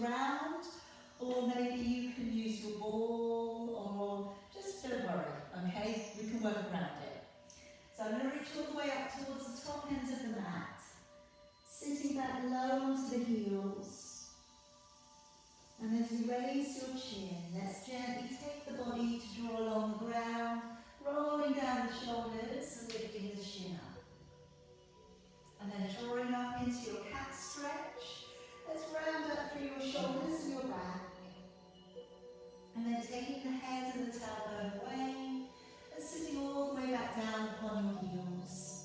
around, or maybe you can use your ball, or just don't worry, okay? We can work around it. So I'm going to reach all the way up towards the top end of the mat, sitting back low onto the heels. And as you raise your chin, let's gently take the body to draw along the ground, rolling down the shoulders and lifting the chin up. And then drawing up into your cat stretch. Let's round up through your shoulders and your back. And then taking the head and the tailbone away and sitting all the way back down upon your heels.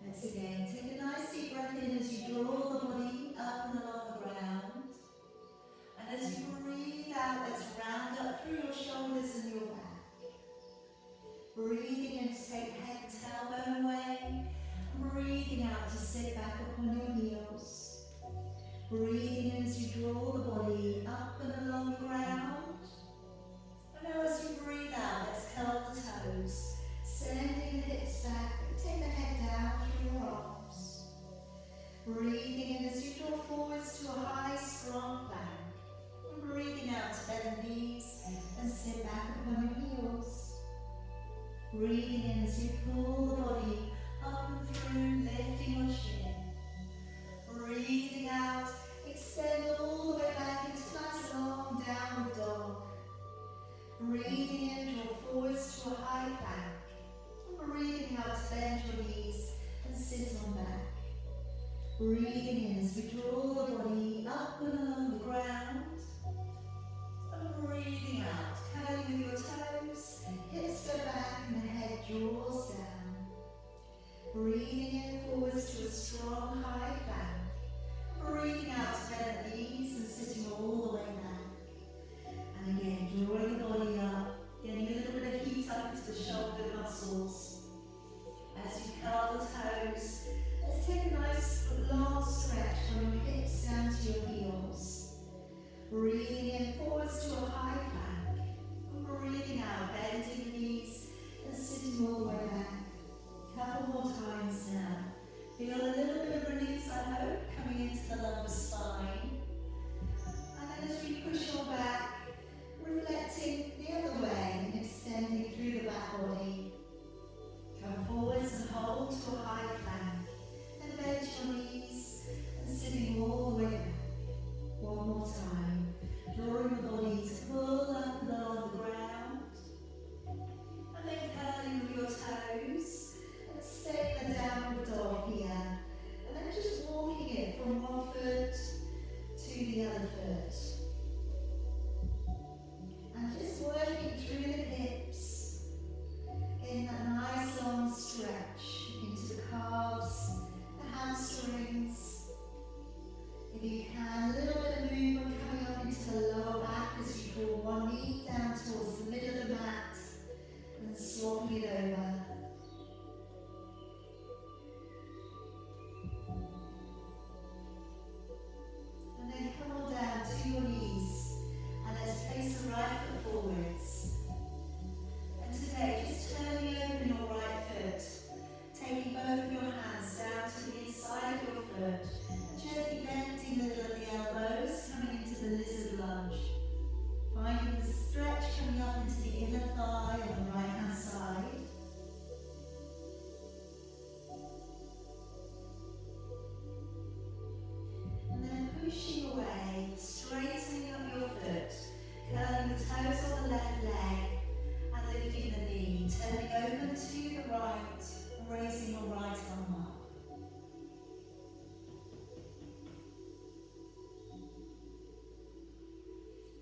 Let's again take a nice deep breath in as you draw the body up and along the ground. And as you breathe out, let's round up through your shoulders and your back. Breathing in to take head and tailbone away. Breathing out to sit back upon your heels. Breathing in as you draw the body up and along the ground. And now as you breathe out, let's curl the toes. Sending the hips back and take the head down through your arms. Breathing in as you draw forwards to a high, strong plank. And breathing out to bend the knees and sit back upon your heels. Breathing in as you pull the body up and through, lifting your chin. Breathing out, extend all the way back into a nice long downward dog. Breathing in, draw forwards to a high plank. Breathing out, bend your knees and sit on back. Breathing in as we draw the body up and along the ground. And breathing out, curling with your toes, hips go back and the head draws down. Breathing in forwards to a strong high plank. Breathing out to bend the knees and sitting all the way back. And again, drawing the body up, getting a little bit of heat up into the shoulder muscles. As you curl the toes, let's take a nice long stretch from your hips down to your heels. Breathing in forwards to a high plank. And breathing out, bending the knees and sitting all the way back. Couple more times now. Feel a little bit of release, I hope, coming into the lumbar spine. And then as we push your back, reflecting the other way and extending through the back body. Come forwards and hold to a high plank. And bend your knees and sitting all the way back. One more time. Drawing the body to pull up and along the ground. And then curling with your toes. Stay in a downward dog here, and then just walking it from one foot to the other foot. And just working through the hips, getting that nice long stretch into the calves, the hamstrings. If you can, a little bit of movement coming up into the lower back as you draw one knee down towards the middle of the mat, and then swapping it over. Your knees, and let's place the right foot forwards. And today, just turning over your right foot, taking both of your hands down to the inside of your foot, and gently bending the middle of the elbows, coming into the lizard lunge. Finding the stretch coming up into the inner thigh on the right hand side. And then pushing away, straightening up your foot, curling the toes on the left leg and lifting the knee, turning over to the right and raising your right arm up.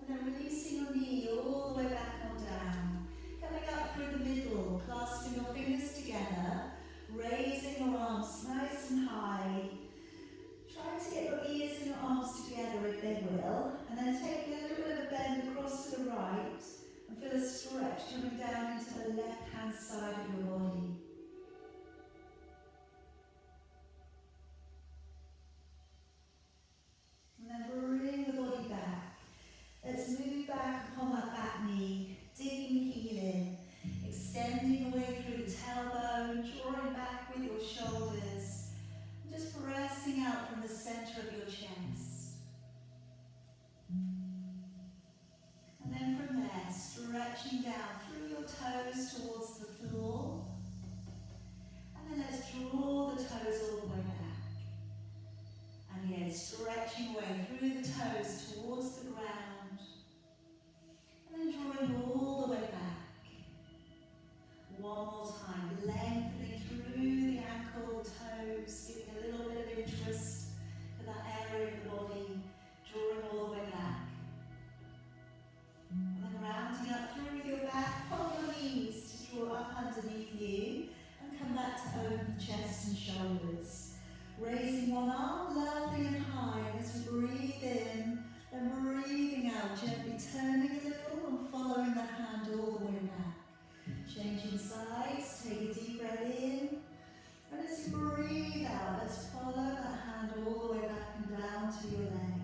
And then releasing your knee all the way back on down, coming up through the middle, clasping your fingers together, raising your arms nice and high. Try to get your ears and your arms together if they will, and then taking a little bit of a bend across to the right and feel a stretch coming down into the left hand side of your body. And then bring the body back. Let's move back upon that back knee, digging the heel in, extending away through the tailbone, drawing back with your shoulders. Just pressing out from the center of your chest. stretching down through your toes towards the floor. And then let's draw the toes all the way back. And again, stretching away through the toes towards the ground. And then drawing all the way back. One more time, lengthening through the ankle, toes, giving a little bit of interest to that area of the body, drawing all the way back. And then rounding up through your back, on your knees to draw up underneath you, and come back to open the chest and shoulders. Raising one arm, lovely and high, as we breathe in, and breathing out, gently turning a little and following the hand all the way back. Changing sides, take a deep breath in, and as you breathe out, let's follow that hand all the way back and down to your leg.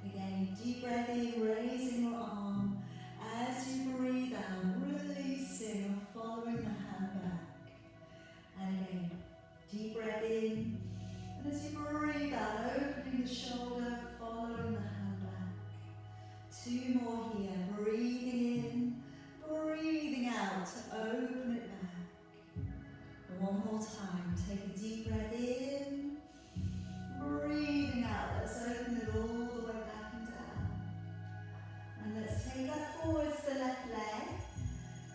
Again, deep breath in, raising your arm, as you breathe out, releasing and following the hand back. And again, deep breath in, and as you breathe out, opening the shoulder, following the hand back. Two more here, breathing in, breathing out to open it back. One more time, take a deep breath in, breathing out, let's open it all the way back and down. And let's take that forwards the left leg,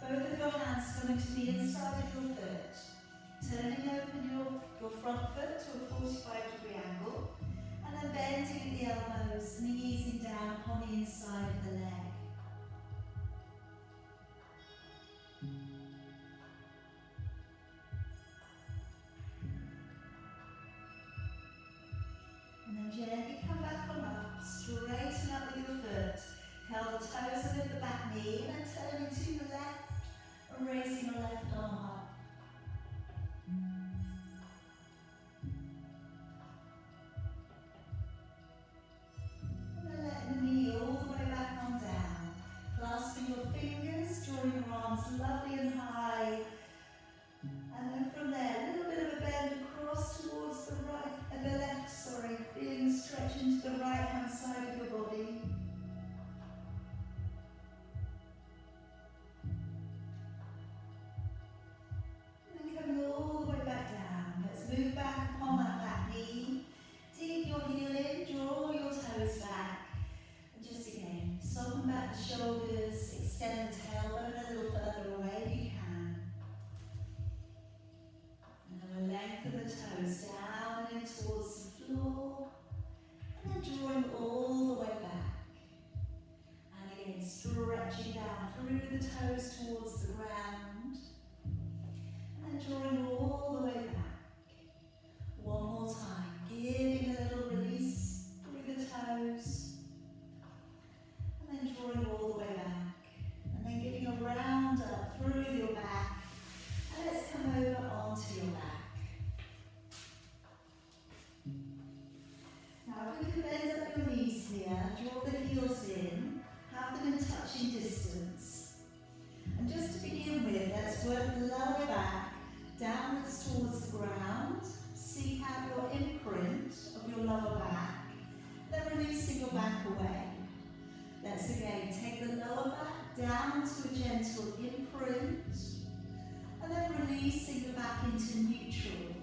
both of your hands coming to the inside of your foot, turning open your front foot to a 45-degree angle, and then bending at the elbows and easing down upon the inside of the leg. And then gently come back on up, straighten up with your foot, curl the toes under the back knee, and then turning to the left and raising your left arm up. And then letting the knee all the way back on down, clasping your fingers, drawing your arms lovely and high. And then from there, a little bit of a bend across towards the right, the left, sorry, feeling the stretch into the right hand side of your body. And then coming all the way back down. Let's move back upon that back knee. Dig your heel in, draw your toes back. And just again, soften back the shoulders, extend the tailbone a little further away if you can. And then we'll lengthen the toes down and in towards the floor. And then drawing all the way back. And again, stretching down through the toes towards the ground. And then drawing all the way back. One more time, giving a little release through the toes. And then drawing all the way back. And then giving a round up through your back. And let's come over onto your back. Now if we can bend up your knees here, draw the heels in, have them in touching distance. And just to begin with, let's work the lower back downwards towards the ground. Seek out your imprint of your lower back, then releasing your back away. Let's again take the lower back down to a gentle imprint, and then releasing the back into neutral.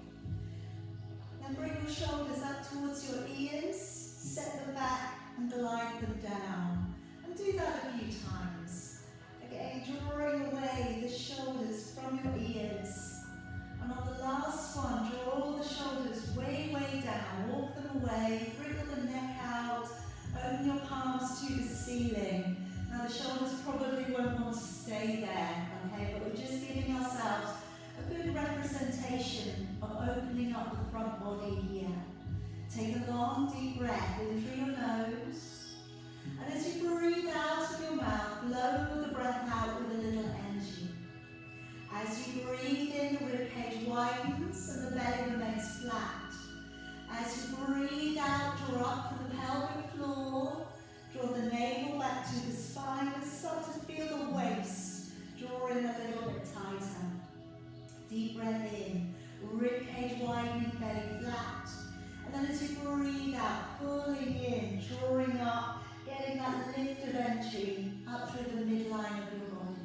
Then bring your shoulders up towards your ears, set them back and glide them down. And do that a few times. Again, drawing away the shoulders from your ears. And on the last one, draw the shoulders way, way down. Walk them away, wriggle the neck out, open your palms to the ceiling. Now the shoulders probably won't want to stay there, okay? But we're just giving ourselves a good representation of opening up the front body here. Take a long, deep breath in through your nose. And as you breathe out of your mouth, blow the breath out with a little energy. As you breathe in, the ribcage widens and the belly remains flat. As you breathe out, draw up from the pelvic floor. Draw the navel back to the spine and start to feel the waist drawing a little bit tighter. Deep breath in, ribcage widening, belly flat. And then as you breathe out, pulling in, drawing up, getting that lift of energy up through the midline of your body.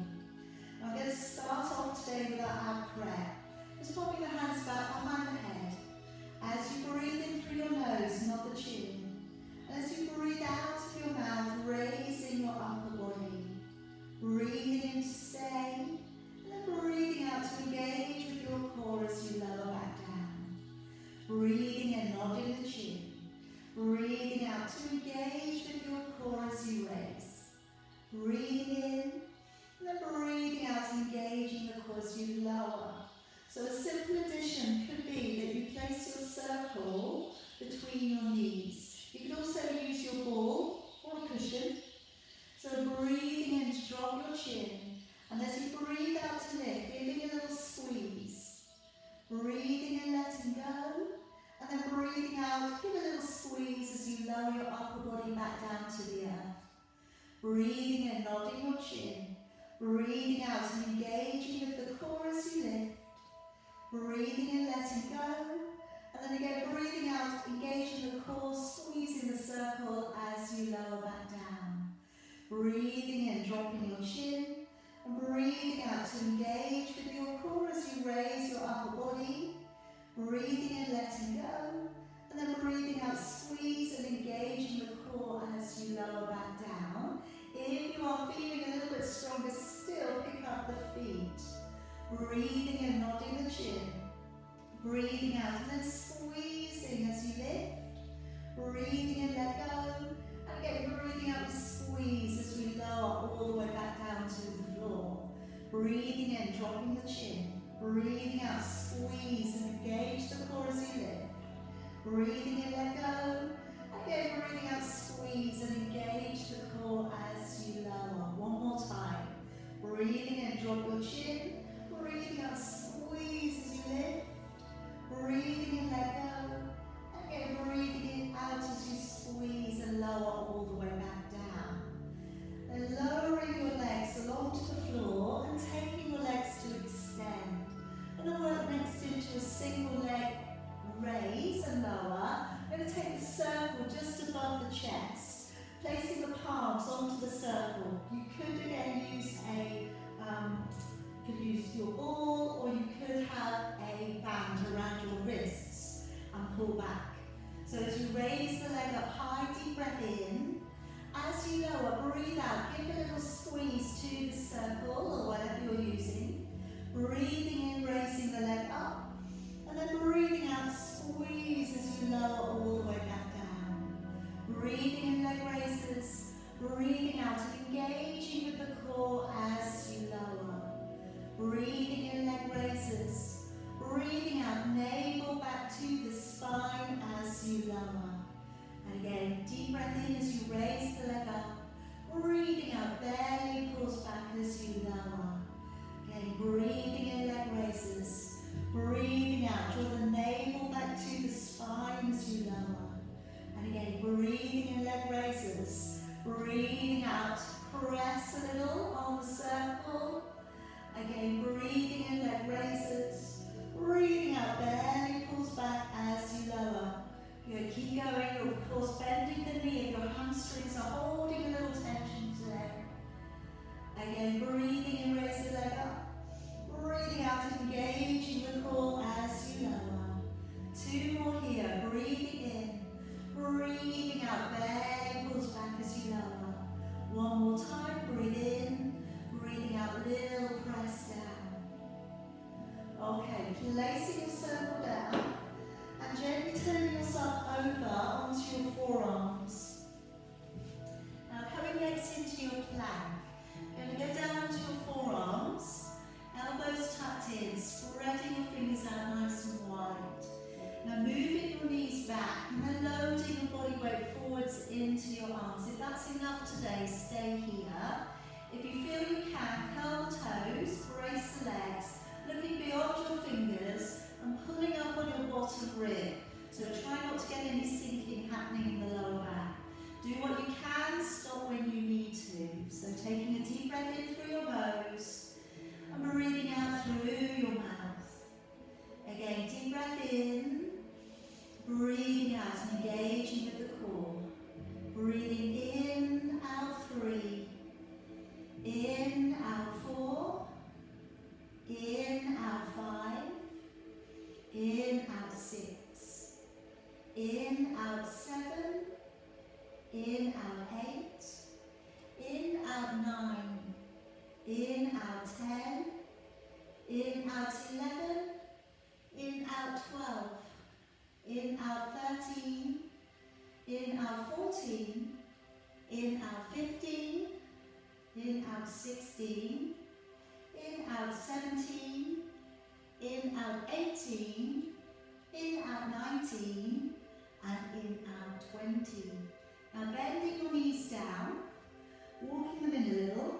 Just popping the hands back behind the head. As you breathe in through your nose, not the chin. And as you breathe out of your mouth, raising your upper body. Breathing in to stay, and then breathing out to engage with your core as you lower back down. Breathing in, nodding the chin. Breathing out to engage with your core as you raise. Breathing in, and then breathing out, engaging the core as you lower. So a simple addition could be that you place your circle between your knees. You can also use your ball or a cushion. So breathing in to drop your chin, and as you breathe out to lift, giving a little squeeze. Breathing in, letting go, and then breathing out, give a little squeeze as you lower your upper body back down to the earth. Breathing in, nodding your chin. Breathing out and engaging with the core as you lift. Breathing in, letting go, and then again breathing out, engaging the core, squeezing the circle as you lower back down. Breathing in, dropping your chin, and breathing out to engage with your core as you raise your upper body. Breathing in, letting go, and then breathing out, squeeze and engaging the core as you lower back down. If you are feeling a little bit stronger still, pick up the feet. Breathing in, nodding the chin. Breathing out and then squeezing as you lift. Breathing in, let go. And again, breathing out and squeeze as we lower all the way back down to the floor. Breathing in, dropping the chin. Breathing out, squeeze and engage the core as you lift. Breathing in, let go. Again, breathing out, squeeze and engage the core as you lower. One more time. Breathing in, drop your chin. Breathing out, squeeze as you lift. Breathing in, let go. Again, breathing in, out as you squeeze and lower all the way back down. Then lowering your legs along to the floor and taking your legs to extend. And then work next into a single leg raise and lower. I'm going to take the circle just above the chest, placing the palms onto the circle. You could again use your ball, or you could have a band around your wrists and pull back. So as you raise the leg up high, deep breath in. As you lower, breathe out, give a little squeeze to the circle or whatever you're using. Breathing in, raising the leg up, and then breathing out, squeeze as you lower all the way back down. Breathing in, leg raises. Breathing out and engaging with the core as you lower. Breathing in, leg raises. Breathing out, navel back to the spine as you lower. And again, deep breath in as you raise the leg up. Breathing out, belly pulls back as you lower. Again, breathing in, leg raises. Breathing out, draw the navel back to the spine as you lower. And again, breathing in, leg raises. Breathing out, press a little on the circle. Again, breathing in, leg raises. Breathing out, belly pulls back as you lower. Good, keep going. You're of course bending the knee if your hamstrings are holding a little tension today. Again, breathing in, raise the leg up. Breathing out, engaging the core as you lower. Two more here. Breathing in. Breathing out, belly pulls back as you lower. One more time. Breathe in. Breathing out, little press down. Okay, placing your circle down and gently turning yourself over onto your forearms. Now coming next into your plank. You're going to go down onto your forearms, elbows tucked in, spreading your fingers out nice and wide. Now moving your knees back and then loading your body weight forwards into your arms. If that's enough today, stay here. If you feel you can, curl the toes, brace the legs, looking beyond your fingers and pulling up on your bottom rib. So try not to get any sinking happening in the lower back. Do what you can, stop when you need to. So taking a deep breath in through your nose and breathing out through your mouth. Again, deep breath in, breathing out and engaging with the core. Breathing in, out 3. In, out 4. In, out 5. In, out 10. In, out 11. In, out 12. In, out 13. In, out 14. In, out 15. In, out 16. In, out 17. In, out 18. In, out 19. And in, out 20. Now bending your knees down, walking them in a little,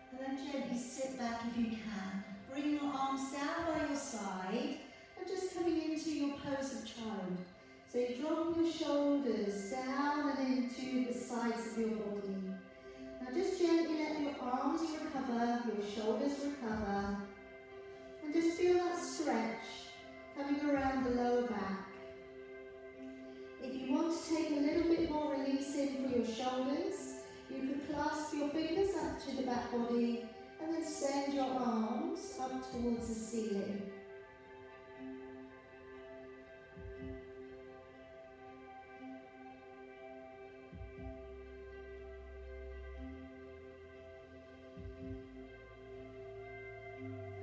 and then gently sit back if you can. Bring your arms down by your side and just coming into your pose of child. So you drop your shoulders down and into the sides of your body. Now just gently let your arms recover, your shoulders recover, and just feel that stretch coming around the lower back. If you want to take a little bit more release in for your shoulders, you could clasp your fingers up to the back body and then send your arms up towards the ceiling.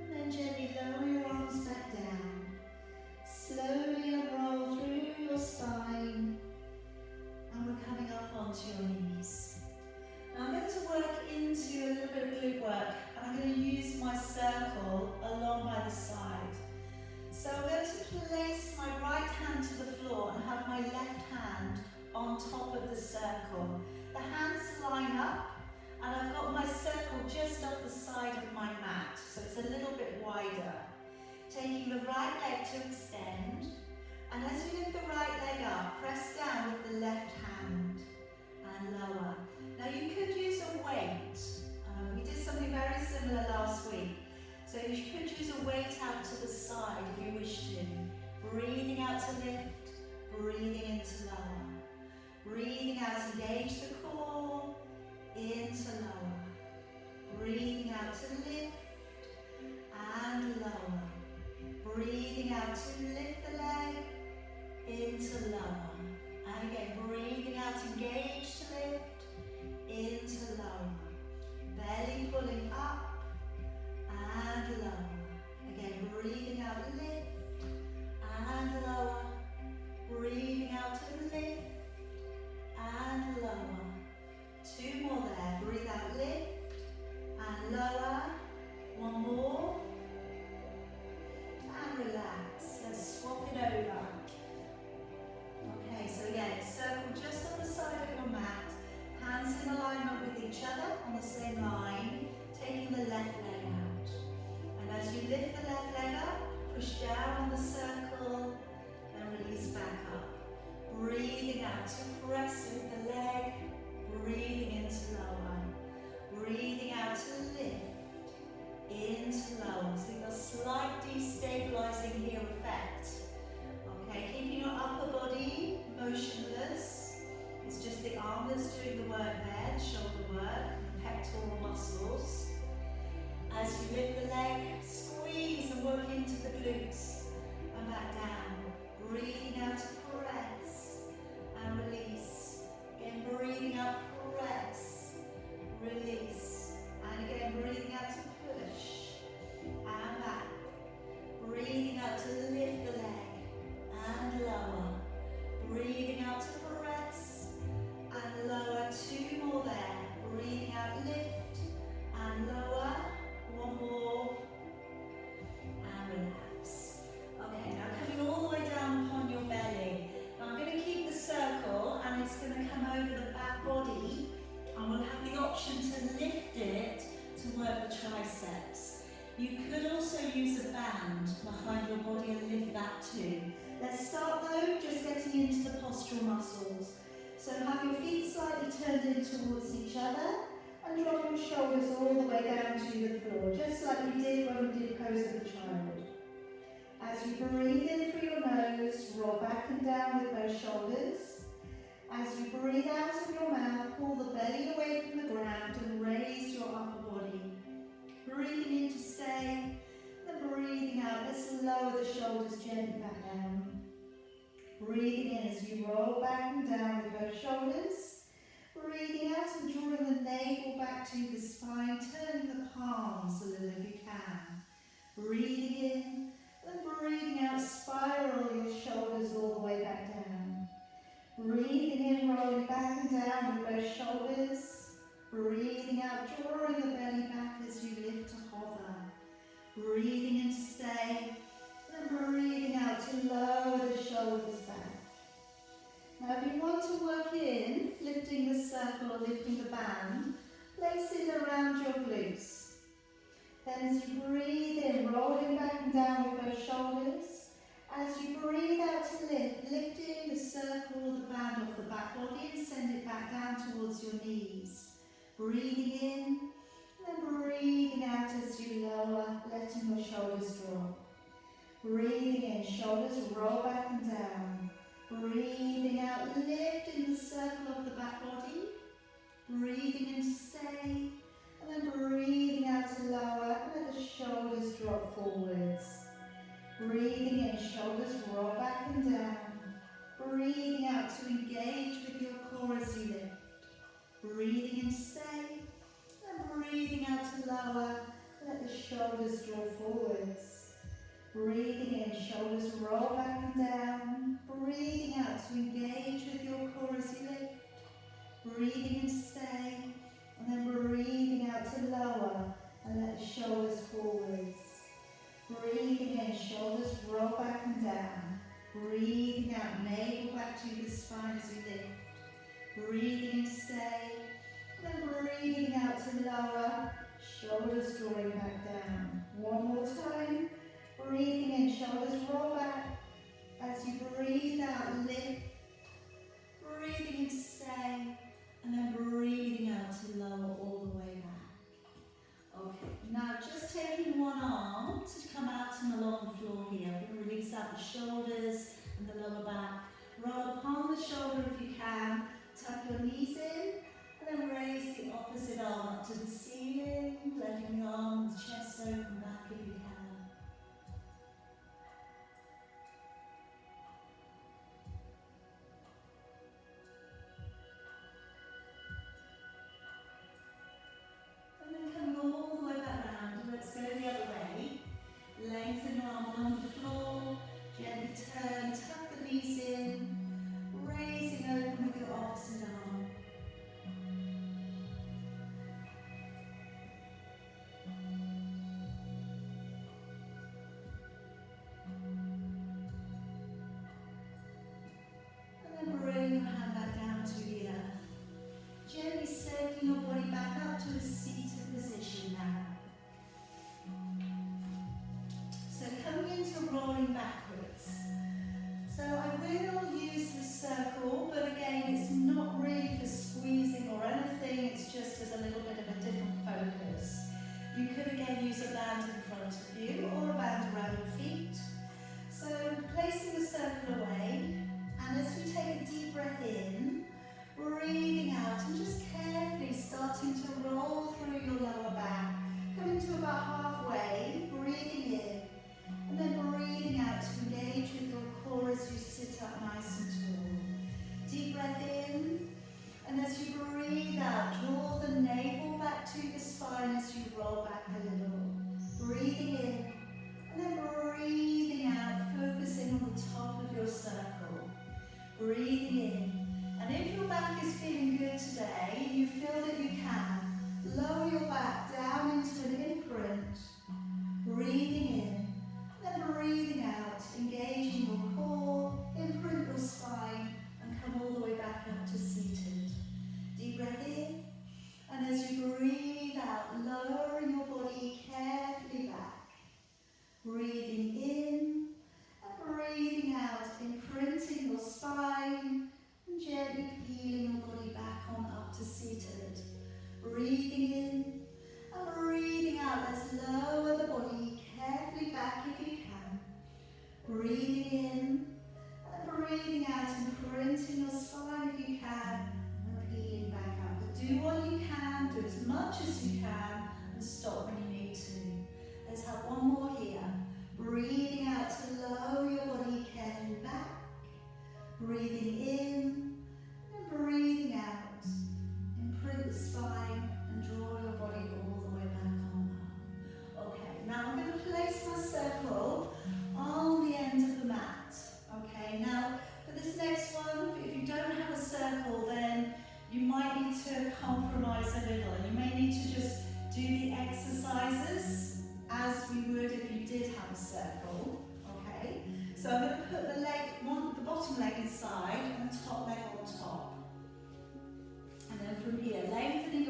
And then gently lower your arms back down. Slowly unroll through your spine, and we're coming up onto your knees. Now I'm going to work into a little bit of glute work, and I'm going to use my circle along by the side. So I'm going to place my right hand to the floor and have my left hand on top of the circle. The hands line up, and I've got my circle just off the side of my mat, so it's a little bit wider. Taking the right leg to extend, and as you lift the right leg up, press down with the left hand and lower. Now you could use a weight. We did something very similar last week. So you could use a weight out to the side if you wish to. Breathing out to lift, breathing into lower. Breathing out, engage the core, into lower. Breathing out to lift and lower. Breathing out to lift the leg, into lower. And again, breathing out, engage to lift, into lower. Belly pulling up and lower. Again, breathing out, lift and lower. Breathing out to lift and lower. Two more there. Breathe out, lift and lower. One more. And relax. Let's swap it over. Okay, so again, circle just on the side of your mat. Hands in alignment with each other on the same line. Taking the left leg out. And as you lift the left leg up, push down on the circle and release back up. Breathing out to press with the leg. Breathing into lower. Breathing out to lift. Into lower. So you've got a slight destabilizing here effect. Okay, keeping your upper body motionless. It's just the arm that's doing the work there, the shoulder work, the pectoral muscles. As you lift the leg, squeeze and work into the glutes and back down. Breathing out to press and release. Again, breathing out, press, release. And again, breathing out to push and back. Breathing out to lift the leg and lower. Breathing out to press and lower. Two more there. Breathing out, lift and lower. One more and relax. Okay, now coming all the way down upon your belly. Now I'm going to keep the circle and it's going to come over the back body, and we'll have the option to lift it to work the triceps. You could also use a band behind your body and lift that too. Let's start though, just getting into the postural muscles. So have your feet slightly turned in towards each other and drop your shoulders all the way down to the floor, just like we did when we did pose of the child. As you breathe in through your nose, roll back and down with both shoulders. As you breathe out of your mouth, pull the belly away from the ground and raise your upper body. Breathing in to stay, and breathing out. Let's lower the shoulders gently back down. Breathing in as you roll back and down with both shoulders. Breathing out and drawing the navel back back to the spine, turning the palms a little if you can. Breathing in, and breathing out, spiral your shoulders all the way back down. Breathing in, rolling back and down with both shoulders. Breathing out, drawing the belly back as you lift to hover. Breathing in to stay, and breathing out to lower the shoulders back. Now if you want to work in, lifting the circle or lifting the band, place it around your glutes. Then as you breathe in, rolling back and down with both shoulders. As you breathe out to lift, lifting the circle or the band off the back body and send it back down towards your knees. Breathing in, and breathing out as you lower, letting your shoulders drop. Breathing in, shoulders roll back and down. Breathing out, lifting the circle of the back body. Breathing in to stay, and then breathing out to lower, let the shoulders drop forwards. Breathing in, shoulders roll back and down. Breathing out to engage with your core as you lift. Breathing in to stay, and breathing out to lower, let the shoulders draw forwards. Breathing in, shoulders roll back and down. Breathing out to engage with your core as you lift. Breathing in to stay, and then breathing out to lower, and let the shoulders forwards. Breathing in, shoulders roll back and down. Breathing out, navel back to the spine as you lift. Breathing in to stay, and then breathing out to lower, shoulders drawing back down. One more time. Breathing in, shoulders roll back. As you breathe out, lift. Breathing in to stay, and then breathing out to lower all the way back. Okay, now just taking one arm to come out and along the floor here. We're going to release out the shoulders and the lower back. Roll upon the shoulder if you can. Tuck your knees in, and then raise the opposite arm up to the ceiling, letting the arms, chest open back if you can. All the way back round. Let's go the other way. Lengthen your arm along the floor. Gently turn, tuck the knees in. Raising open with your opposite arm.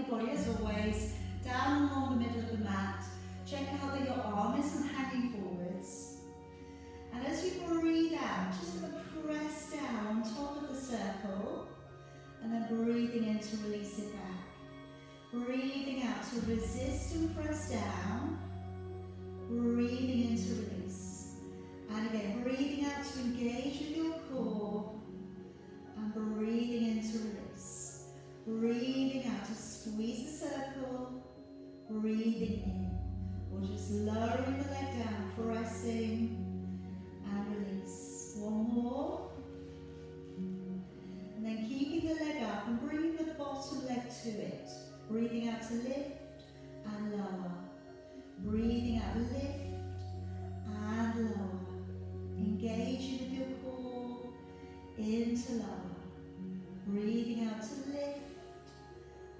body as always, down along the middle of the mat. Check out that your arm isn't hanging forwards. And as you breathe out, just going to press down top of the circle, and then breathing in to release it back. Breathing out to resist and press down. Breathing in to release. And again, breathing out to engage with your core. And breathing in to release. Breathing out to squeeze the circle. Breathing in. Or just lowering the leg down, pressing and release. One more. And then keeping the leg up and bringing the bottom leg to it. Breathing out to lift and lower. Breathing out, lift and lower. Engaging with your core into lower. Breathing out to lift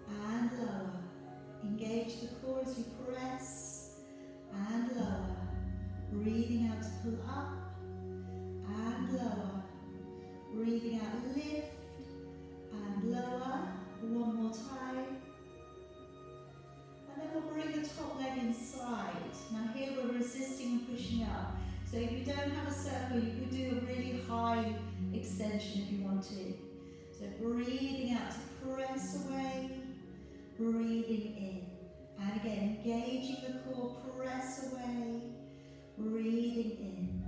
and lower. Engage the core as you press and lower. Breathing out to pull up and lower. Breathing out, lift and lower. One more time. And then we'll bring the top leg inside. Now here we're resisting and pushing up. So if you don't have a circle, you could do a really high extension if you want to. So breathing out to press away, breathing in. And again, engaging the core, press away, breathing in.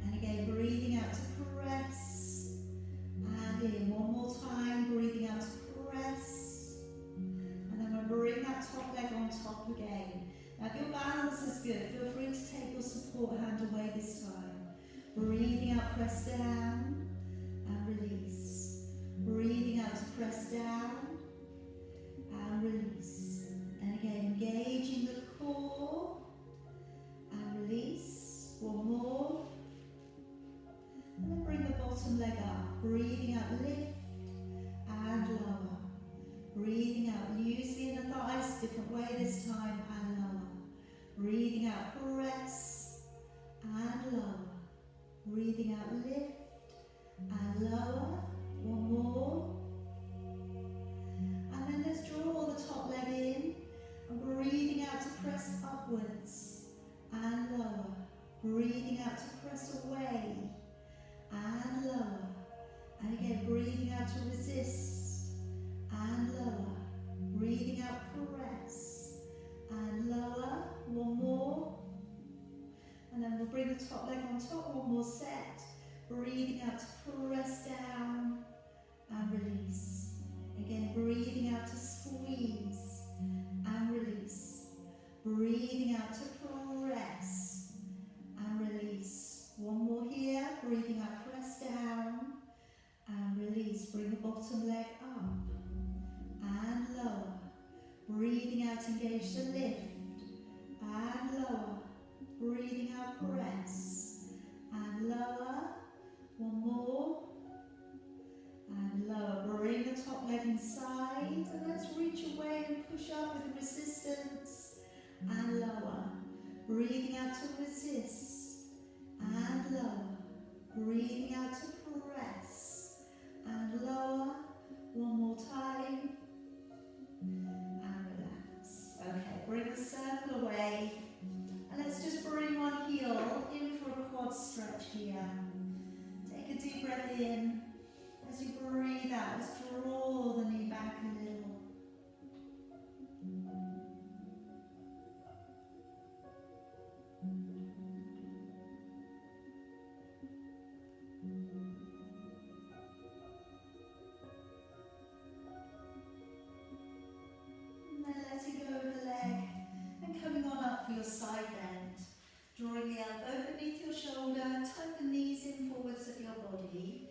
And again, breathing out to press and in. One more time, breathing out to press. And then we'll bring that top leg on top again. Now if your balance is good, feel free to take your support hand away this time. Breathing out, press down and release. Breathing out to press down and release. And again, engaging the core and release. One more. And then bring the bottom leg up. Breathing out, lift and lower. Breathing out, use the inner thighs, different way this time, and lower. Breathing out, press and lower. Breathing out, lift and lower. One more. And then let's draw the top leg in and breathing out to press upwards and lower. Breathing out to press away and lower. And again, breathing out to resist and lower. Breathing out, press and lower. One more. And then we'll bring the top leg on top. One more set. Breathing out to press down and release. Again, breathing out to squeeze and release. Breathing out to press and release. One more here. Breathing out, press down and release. Bring the bottom leg up and lower. Breathing out, engage the lift and lower. Breathing out, press and lower. One more. And lower. Bring the top leg inside. And let's reach away and push up with resistance. And lower. Breathing out to resist. And lower. Breathing out to press. And lower. One more time. And relax. Okay, bring the circle away. And let's just bring one heel in for a quad stretch here. Take a deep breath in. As you breathe out, let's draw the knee back a little. And then letting go of the leg and coming on up for your side bend. Drawing the elbow beneath your shoulder, tuck the knees in forwards of your body.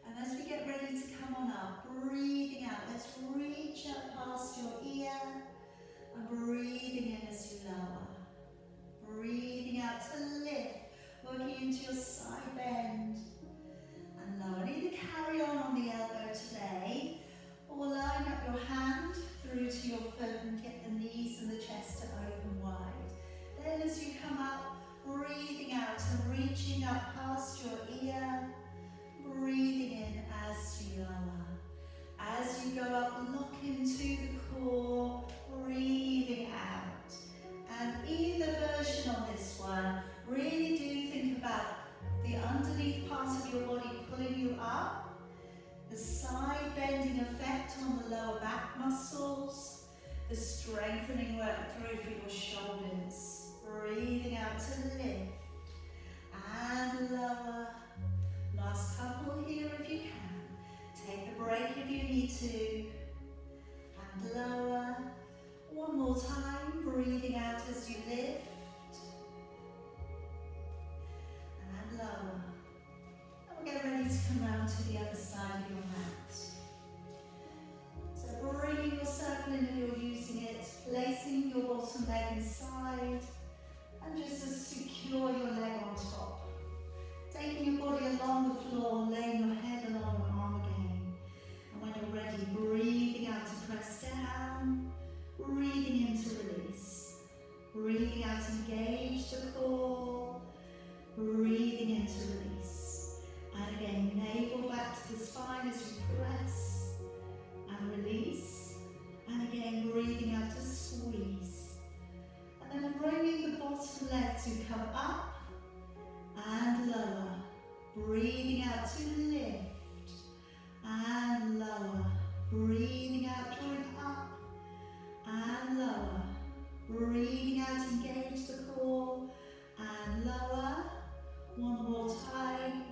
And as we get ready to come on up, breathing out, let's reach up past your ear and breathing in as you lower. Breathing out to lift, working into your side bend and lower. Either carry on the elbow today or line up your hand through to your foot and get the knees and the chest to open wide. Then as you come up, breathing out and reaching up past your ear. Breathing in as you lower. As you go up, lock into the core strengthening work through for your shoulders. Breathing out to lift and lower. Last couple here if you can. Take the break if you need to. And lower. One more time, breathing out as you lift. And lower. And we'll get ready to come round to the other side of your mat. So bringing your circle in if you're using it, placing your bottom leg inside, and just to secure your leg on top. Taking your body along the floor, laying your head along your arm again. And when you're ready, breathing out to press down, breathing in to release. Breathing out, engage the core, breathing in to release. And again, navel back to the spine as you press and release. And again, breathing out to squeeze. And then bringing the bottom leg to come up and lower. Breathing out to lift and lower. Breathing out, drawing up and lower. Breathing out, engage the core and lower. One more time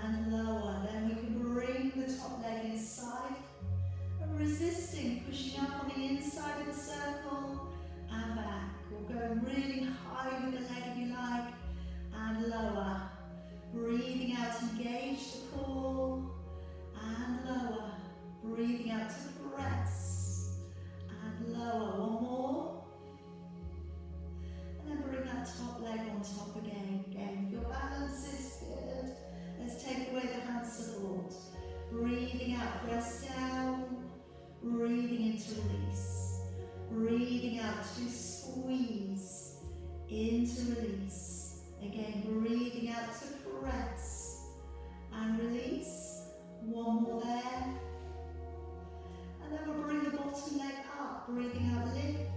and lower. Then we can bring the top leg inside and resisting, pushing up on the inside of the circle and back. Or going really high with the leg if you like and lower. Breathing out, engage the core and lower. Breathing out to press and lower. One more. And then bring that top leg on top again. Again, if your balance is good, let's take away the hand support. Breathing out, press down. Breathing into release. Breathing out to squeeze. Into release. Again, breathing out to press and release. One more there. And then we'll bring the bottom leg up. Breathing out, lift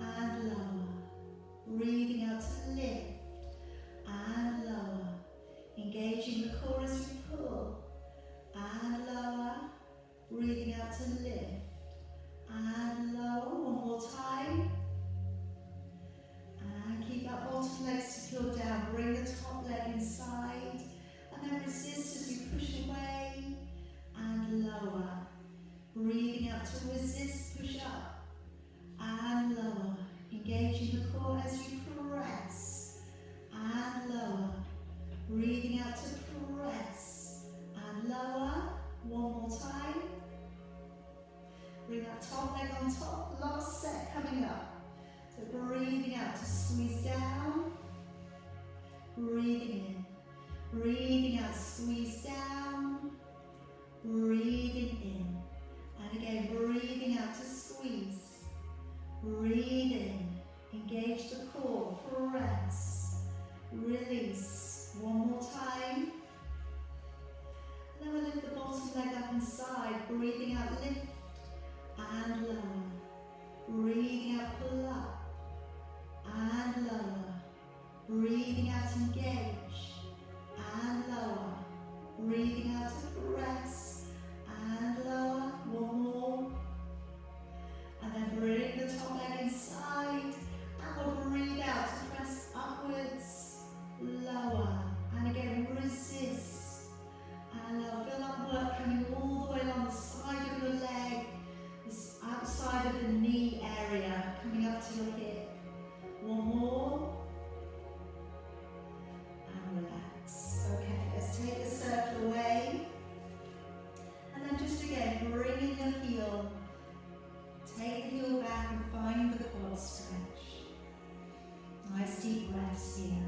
and lower. Breathing out to lift and lower. Engaging the core as you pull and lower. Breathing out to lift and lower. One more time. And keep that bottom leg secure down. Bring the top leg inside. And then resist as you push away and lower. Breathing out to resist, push up and lower. Engaging the core as you press and lower. Breathing out to press and lower. One more time. Bring that top leg on top. Last set coming up. So breathing out to squeeze down. Breathing in. Breathing out, squeeze down. Breathing in. And again, breathing out to squeeze. Breathe in. Engage the core. Press. Release. One more time. And then we'll lift the bottom leg up inside. Breathing out, lift and lower. Breathing out, pull up and lower. Breathing out, engage and lower. Breathing out to press and lower. One more. And then bring the top leg inside and we'll breathe out to press upwards, lower. And again, resist. And feel that work coming all the way along the side of your leg, this outside of the knee area, coming up to your hip. One more. And relax. Okay, let's take the circle away. And then just again, bring in your heel. Take the heel back and find the quad stretch. Nice deep breaths here.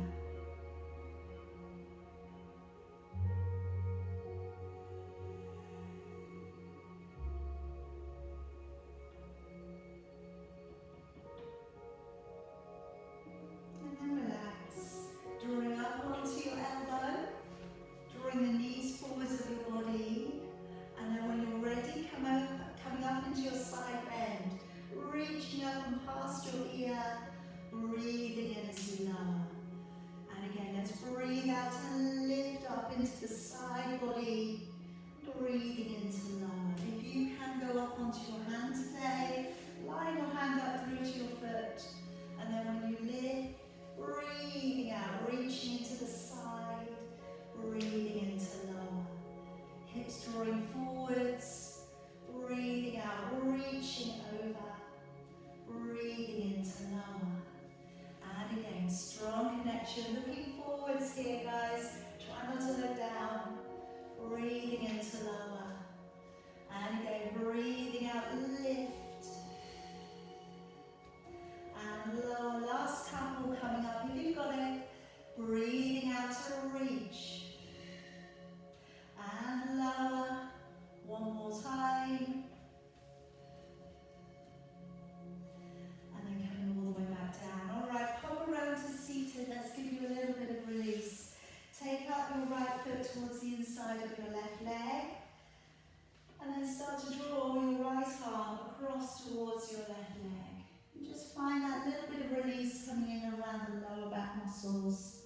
muscles.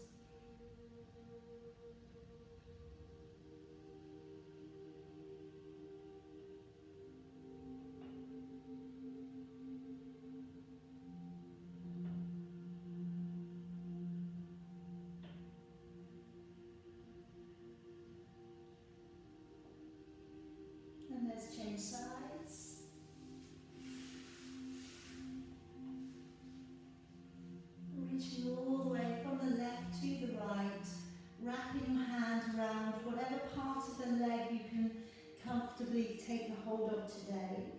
And let's change sides. Reaching all the way from the left to the right, wrapping your hand around whatever part of the leg you can comfortably take a hold of today.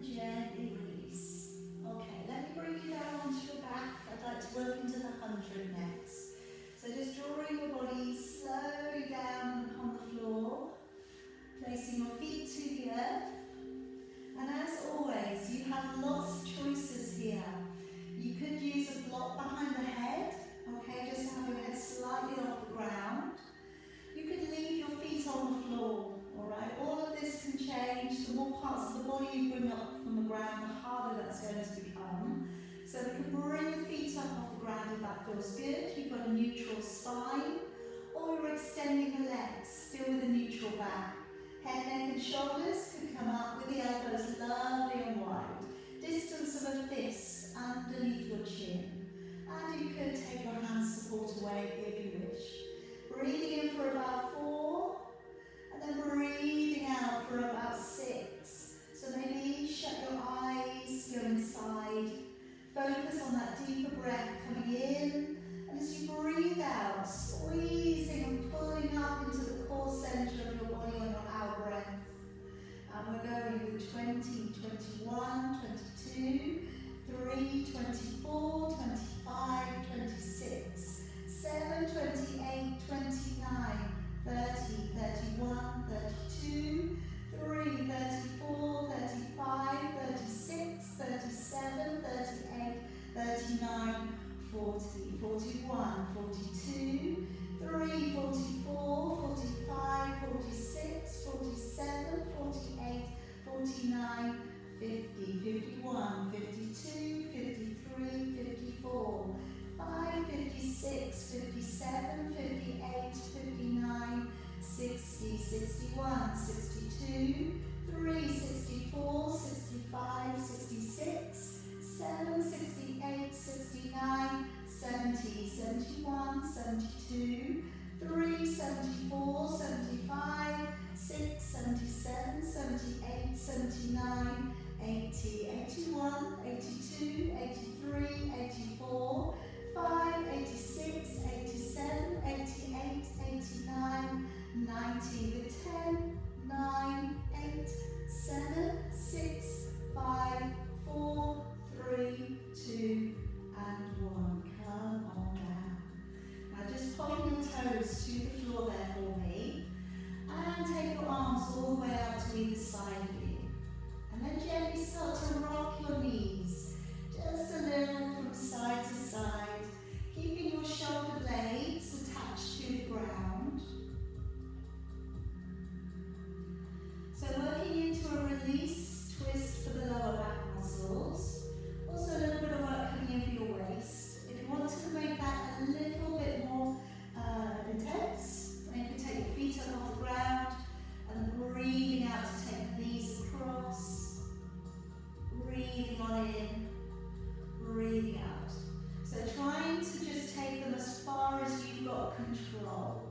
Gently release. Okay, let me bring you down onto your back. I'd like to work into the 100 next. So just drawing your body slowly down upon the floor, placing your feet to the earth. And as always, you have lots of choices here. You could use a block behind the head, okay, just to have your head slightly off the ground. You could leave your feet on the floor, alright? All of this can change. The more parts of the body you bring up from the ground, the harder that's going to become. So we can bring the feet up off the ground if that feels good. You've got a neutral spine, or you're extending the legs, still with a neutral back. Head, neck and shoulders can come up with the elbows lovely and wide. Distance of a fist underneath your chin. And you could take your hand support away if you wish. Breathing in for about 4, and then breathing out for about 6. So maybe shut your eyes, go inside, focus on that deeper breath coming in, and as you breathe out, squeezing and pulling up into the core center of your body on your out breath. And we're going with 20, 21, 22, 3, 24, 25, 26. 7, 28, 29, 30, 31, 32, 3, 34, 35, 36, 37, 38, 39, 40, 41, 42, 3, 44, 45, 46, 47, 48, 49, 50, 51, 52, 53, 54, 5, 56, 57, 58, 59, 60, 61, 62, 3, 64, 65, 66, 7, 68, 69, 70, 71, 72, 3, 74, 75, 6, 77, 78, 79, 80, 81, 82, 83, 84, 5, 86, 87, 88, 89, 90 with 10, 9, 8, 7, 6, 5, 4, 3, 2, and 1. Come on down. Now just point your toes to the floor there for me. And take your arms all the way out to either side of you. And then gently start to rock your knees. Just a little from side to side. Keeping your shoulder blades attached to the ground. So working into a release twist for the lower back muscles. Also a little bit of work coming in for your waist. If you want to make that a little bit more intense, then you can take your feet up off the ground and breathing out to take the knees across. Breathing on in, breathing out. So trying to just take them as far as you've got control.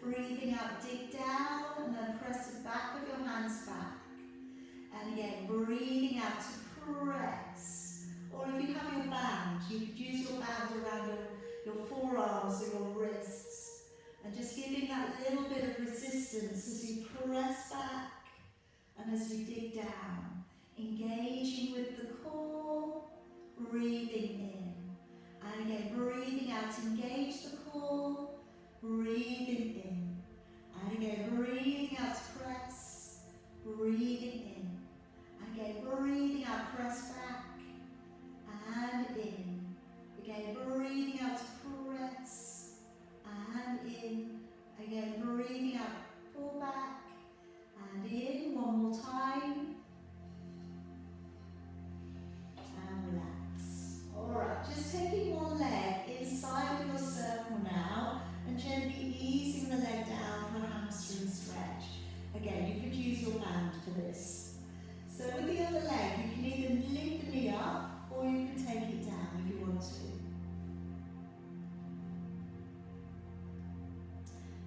Breathing out, dig down, and then press the back of your hands back. And again, breathing out to press. Or if you have your band, you could use your band around your forearms or your wrists. And just giving that little bit of resistance as you press back and as you dig down. Engaging with the core, breathing in. And again, breathing out, engage the core, breathing in. And again, breathing out, press, breathing in. And again, breathing out, press back, and in. Again, breathing out, press, and in. Again, breathing out, pull back, and in. One more time. And relax. Alright, just taking one leg inside of your circle now, and gently easing the leg down for a hamstring stretch. Again, you could use your band for this. So with the other leg, you can either lift the knee up, or you can take it down if you want to.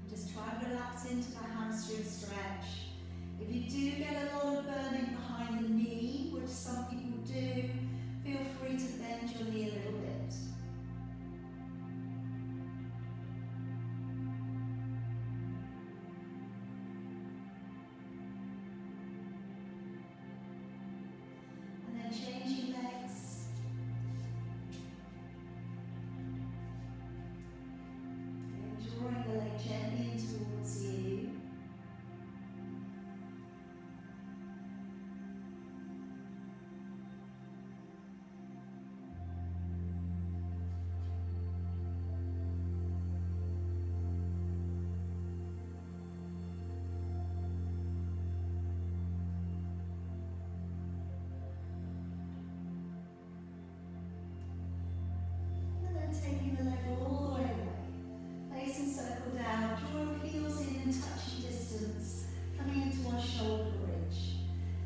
Just try and relax into that hamstring stretch. If you do get a lot of burning behind the knee, which some people do, feel free to bend your knee a little bit. And then changing legs. And drawing the leg gently in towards you. Taking the leg all the way away. Placing circle down, draw your heels in and touching distance, coming into our shoulder bridge.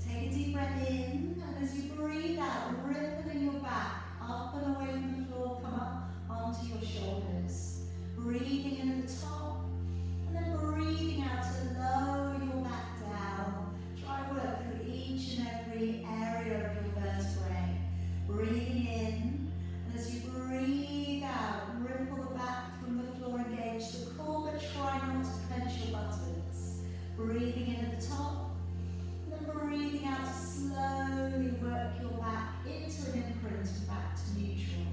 Take a deep breath in, and as you breathe out, rippling your back up and away from the floor, come up onto your shoulders. Breathing in at the top, and then breathing out to lower your back down. Try to work through each and every area of your vertebrae. Breathing in, and as you breathe out, ripple the back from the floor, engage the core, but try not to clench your buttocks. Breathing in at the top, and then breathing out to slowly work your back into an imprint and back to neutral.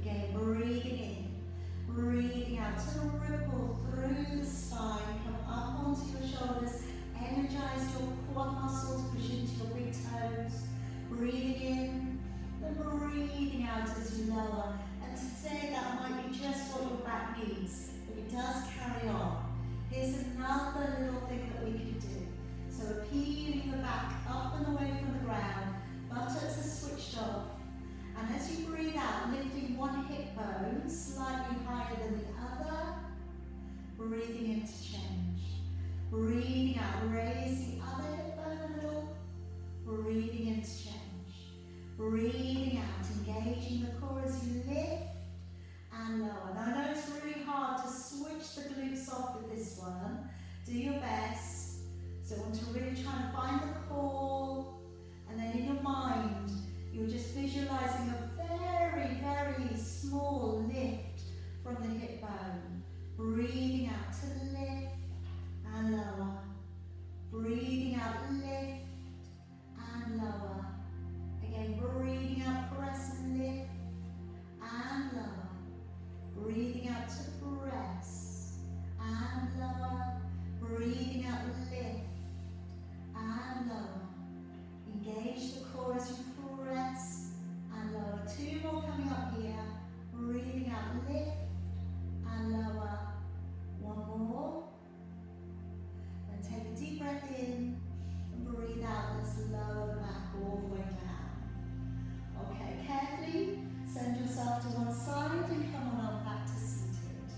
Again, breathing in, breathing out to ripple through the spine, come up onto your shoulders, energize your quad muscles, push into your big toes. Breathing in, then breathing out as you lower. And today that might be just what your back needs. If it does, carry on. Here's another little thing that we can do. So appealing the back up and away from the ground, buttocks are switched off. And as you breathe out, lifting one hip bone slightly higher than the other, breathing in to change. Breathing out, raise the other hip bone a little, breathing in to change. Breathing out, engaging the core as you lift and lower. Now I know it's really hard to switch the glutes off with this one. Do your best. So I want to really try and find the core, and then in your mind, you're just visualizing a very, very small lift from the hip bone. Breathing out to lift and lower. Breathing out, lift and lower. Again, breathing out, press and lift and lower. Breathing out to press and lower. Breathing out, lift and lower. Engage the core as you press and lower. Two more coming up here. Breathing out, lift and lower. One more. Then take a deep breath in and breathe out. Let's lower the back all the way down. Okay, carefully send yourself to one side and come on up back to seated.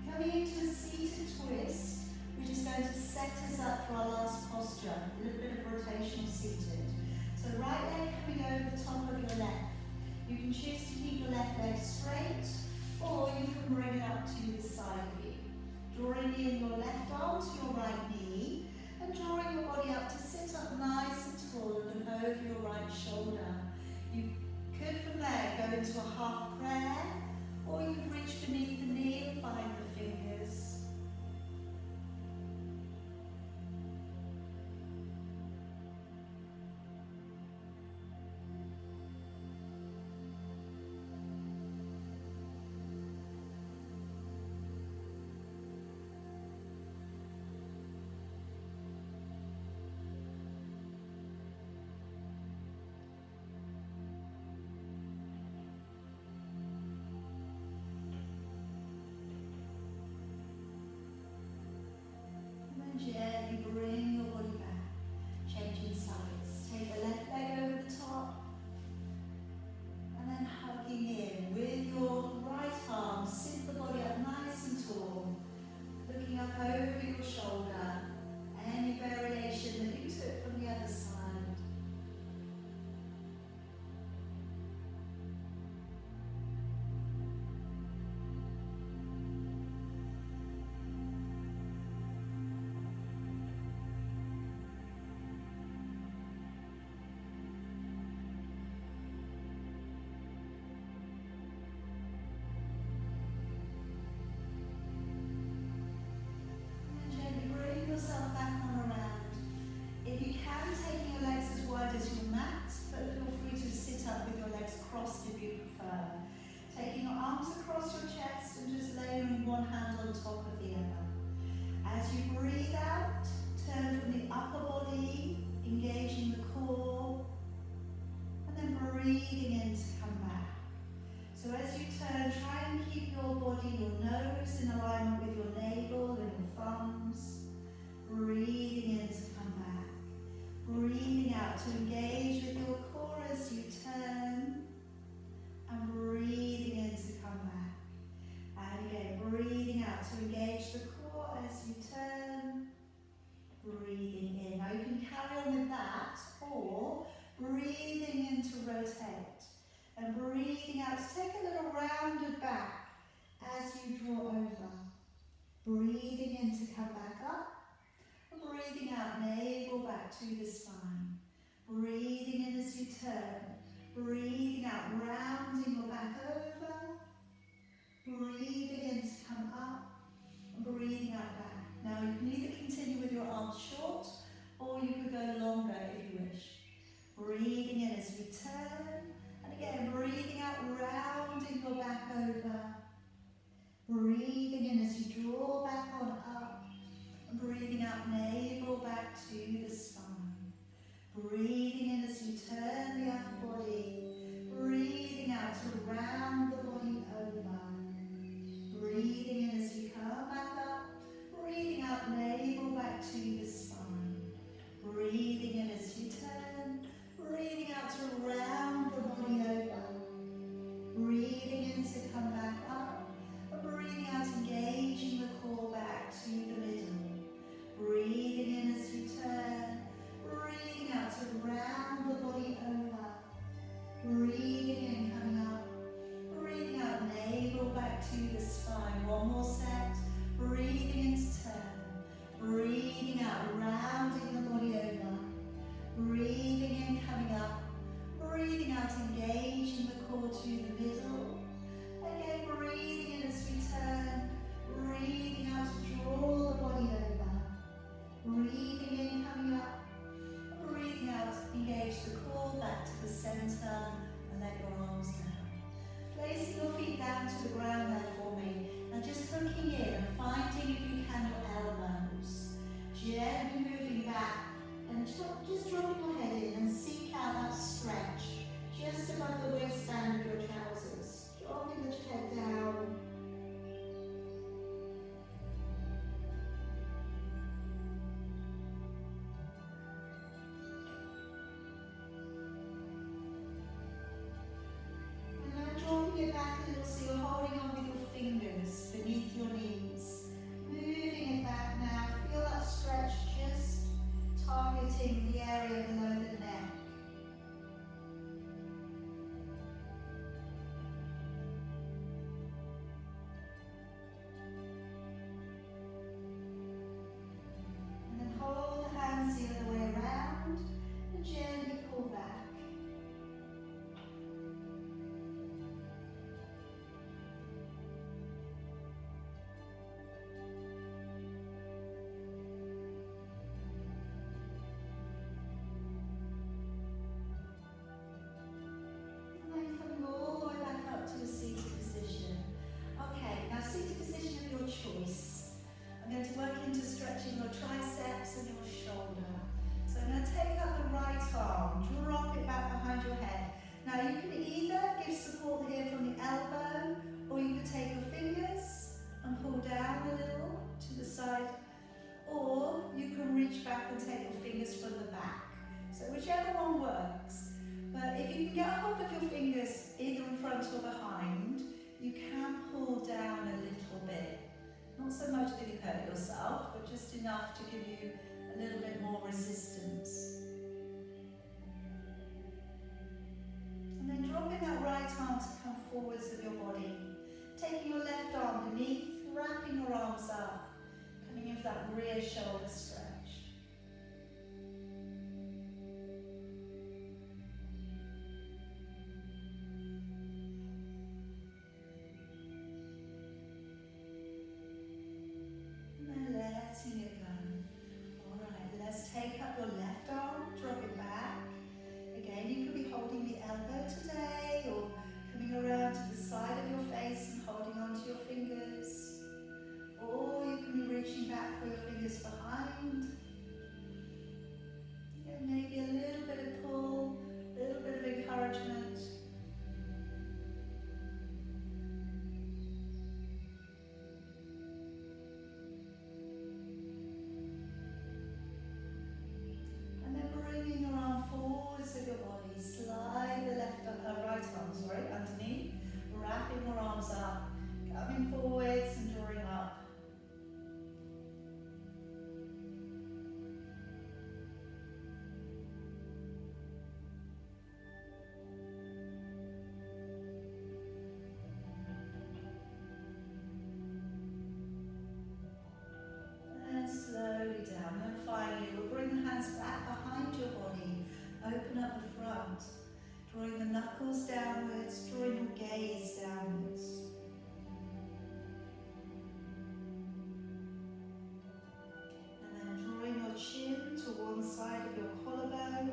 Coming into a seated twist, we're just going to set us up for our last posture. A little bit of rotational seated. So right leg coming over the top of your left. You can choose to keep your left leg straight, or you can bring it up to the side of you. bringing your left arm to your right knee and drawing your body up to sit up nice and tall and look over your right shoulder. You could from there go into a half prayer, or you could reach beneath the knee and find the fingers. Gently bring your body back, changing sides. Take the left leg over the top, and then hugging in with your right arm. Sit the body up nice and tall, looking up over your shoulder. Any variation that you took from the other side. Yourself back on around. If you can, taking your legs as wide as your mat, but feel free to sit up with your legs crossed if you prefer. Taking your arms across your chest and just layering one hand on top of the other. As you breathe out, turn from the upper body, engaging the core, and then breathing in to come back. So as you turn, try and keep your body, your nose in alignment with your navel and your thumbs. Breathing in to come back. Breathing out to engage with your core as you turn. And breathing in to come back. And again, breathing out to engage the core as you turn. Breathing in. Now you can carry on with that, or breathing in to rotate. And breathing out to take a little rounded back as you draw over. Breathing in to come back up. Breathing out, navel back to the spine. Breathing in as you turn. Breathing out, rounding your back over. Breathing in to come up. And breathing out back. Now you can either continue with your arms short, or you could go longer if you wish. Breathing in as you turn. And again, breathing out, rounding your back over. Breathing in as you draw back on up. Breathing out, navel back to the spine. Breathing in as you turn the upper body. Breathing out to round the body over. Breathing in as you come back up. Breathing out, navel back to the spine. Breathing in as you turn. Breathing out to round the body over. Breathing in to come back up. And breathing out, engaging the core back. whichever one works. But if you can get a hold of your fingers either in front or behind, you can pull down a little bit. Not so much that you hurt yourself, but just enough to give you a little bit more resistance. And then dropping that right arm to come forwards with your body. Taking your left arm beneath, wrapping your arms up, coming in for that rear shoulder stretch. Letting it go. Alright, let's take up your left arm, drop it back. Again, you could be holding the elbow today or coming around to the side of your face and holding onto your fingers. Or you can be reaching back for your fingers behind. And maybe a little bit of pull, a little bit of encouragement. Of your body, slide the right arm, underneath, wrapping your arms up, coming forwards and drawing up. And slowly down, and finally we'll bring the hands back behind your body. Open up the front, drawing the knuckles downwards, drawing your gaze downwards. And then drawing your chin to one side of your collarbone.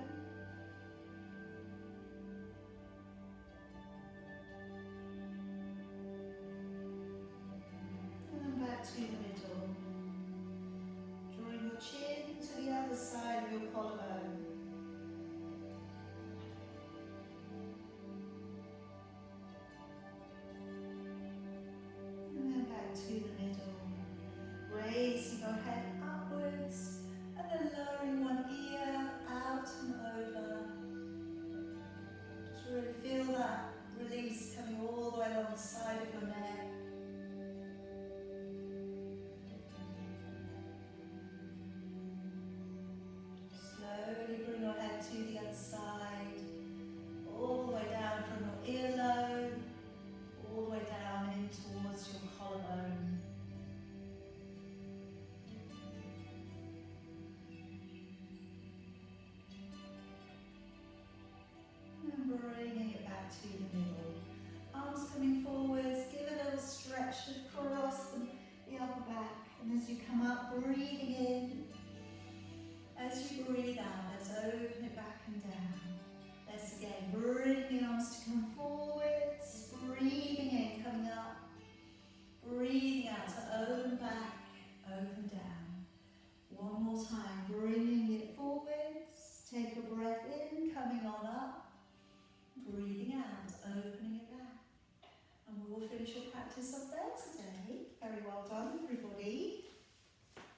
And then back to the middle. Drawing your chin to the other side of your collarbone. To the middle, raising your head upwards and then lowering one ear out and over. Just really feel that release coming all the way along the side of your neck. Slowly bring your head to the other side, all the way down from your earlobe, all the way down in towards your collarbone. And bringing it back to the middle. Arms coming forwards, give a little stretch across the upper back. And as you come up, breathing in. As you breathe out, let's open it back and down. Let's again bring the arms to come forwards, breathing in, coming up. Breathing out to open back, open down. One more time, bringing it forwards. Take a breath in, coming on up. Breathing out, opening it back. And we will finish your practice up there today. Very well done, everybody.